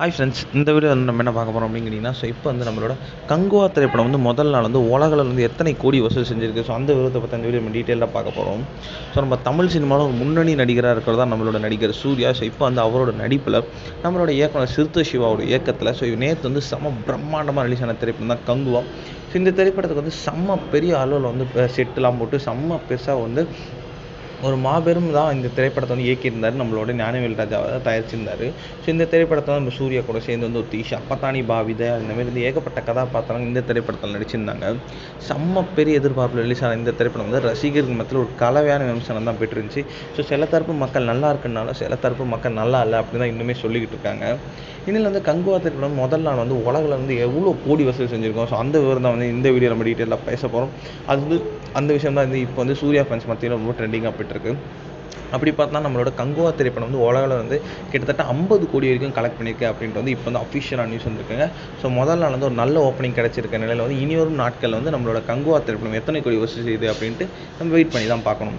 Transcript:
Hi friends, இந்த video வந்து நம்ம என்ன பார்க்க போகிறோம் அப்படிங்கிறீங்கன்னா, இப்போ வந்து நம்மளோட கங்குவா திரைப்படம் வந்து முதல் நாள் வந்து உலகில் வந்து எத்தனை கோடி வசூல் செஞ்சிருக்கு. ஸோ அந்த விவரத்தை பற்றி அந்த வீடியோ நம்ம டீட்டெயிலாக பார்க்க போகிறோம். ஸோ நம்ம தமிழ் சினிமாவில் ஒரு முன்னணி நடிகராக இருக்கிறதா நம்மளோட நடிகர் சூர்யா. ஸோ இப்போ வந்து அவரோட நடிப்பில் நம்மளோட இயக்குனர் சிறுத்தை சிவாவோட இயக்கத்தில் நேற்று வந்து செம்ம பிரம்மாண்டமாக ரிலீஸ் ஆன திரைப்படம் தான் கங்குவா. ஸோ இந்த திரைப்படத்துக்கு வந்து செம்ம பெரிய அளவில் வந்து செட்டுலாம் போட்டு செம்ம பெருசாக வந்து ஒரு மாபெரும் தான் இந்த திரைப்படத்தை வந்து இயக்கியிருந்தார். நம்மளோட ஞானவேல் ராஜா தயாரிச்சிருந்தார். ஸோ இந்த திரைப்படத்தை நம்ம சூர்யா கூட சேர்ந்து வந்து ஒரு தீஷா, அப்பத்தானி பாவிதை, இந்தமாரி வந்து ஏகப்பட்ட கதாபாத்திரங்கள் இந்த திரைப்படத்தில் நடிச்சிருந்தாங்க. செம்ம பெரிய எதிர்பார்ப்பில் ரிலீஸ் ஆன இந்த திரைப்படம் வந்து ரசிகர்கள் மத்தியில் ஒரு கலவையான விமர்சனம் தான் பெற்றிருந்துச்சு. ஸோ சில தரப்பு மக்கள் நல்லா இருக்குன்னாலும் சில தரப்பு மக்கள் நல்லா இல்லை அப்படி தான் இன்னுமே சொல்லிக்கிட்டு இருக்காங்க. இன்னில் வந்து கங்குவா திரைப்படம் முதல் நாள் வந்து உலகில் வந்து எவ்வளோ கோடி வசூல் செஞ்சுருக்கோம். ஸோ அந்த விவரம் தான் வந்து இந்த வீடியோ நம்ம டீட்டெயிலாக பேச போகிறோம். அது வந்து அந்த விஷயம் தான் வந்து இப்போ வந்து சூர்யா ஃபேன்ஸ் மத்தியில் ரொம்ப ட்ரெண்டிங்காக போய்ட்டுருக்கு. அப்படி பார்த்தா நம்மளோட கங்குவா திரைப்படம் வந்து உலகில் வந்து கிட்டத்தட்ட 50 கோடி வரைக்கும் கலெக்ட் பண்ணியிருக்கு அப்படின்ட்டு வந்து இப்போ வந்து அஃபிஷியலாக நியூஸ் வந்துருக்குங்க. ஸோ முதல் நாள் வந்து ஒரு நல்ல ஓப்பனிங் கிடச்சிருக்க நிலையில் வந்து இனிவரும் நாட்கள் வந்து நம்மளோட கங்குவா திரைப்படம் எத்தனை கோடி வசூல் செய்யுது அப்படின்ட்டு நம்ம வெயிட் பண்ணி தான் பார்க்கணும்.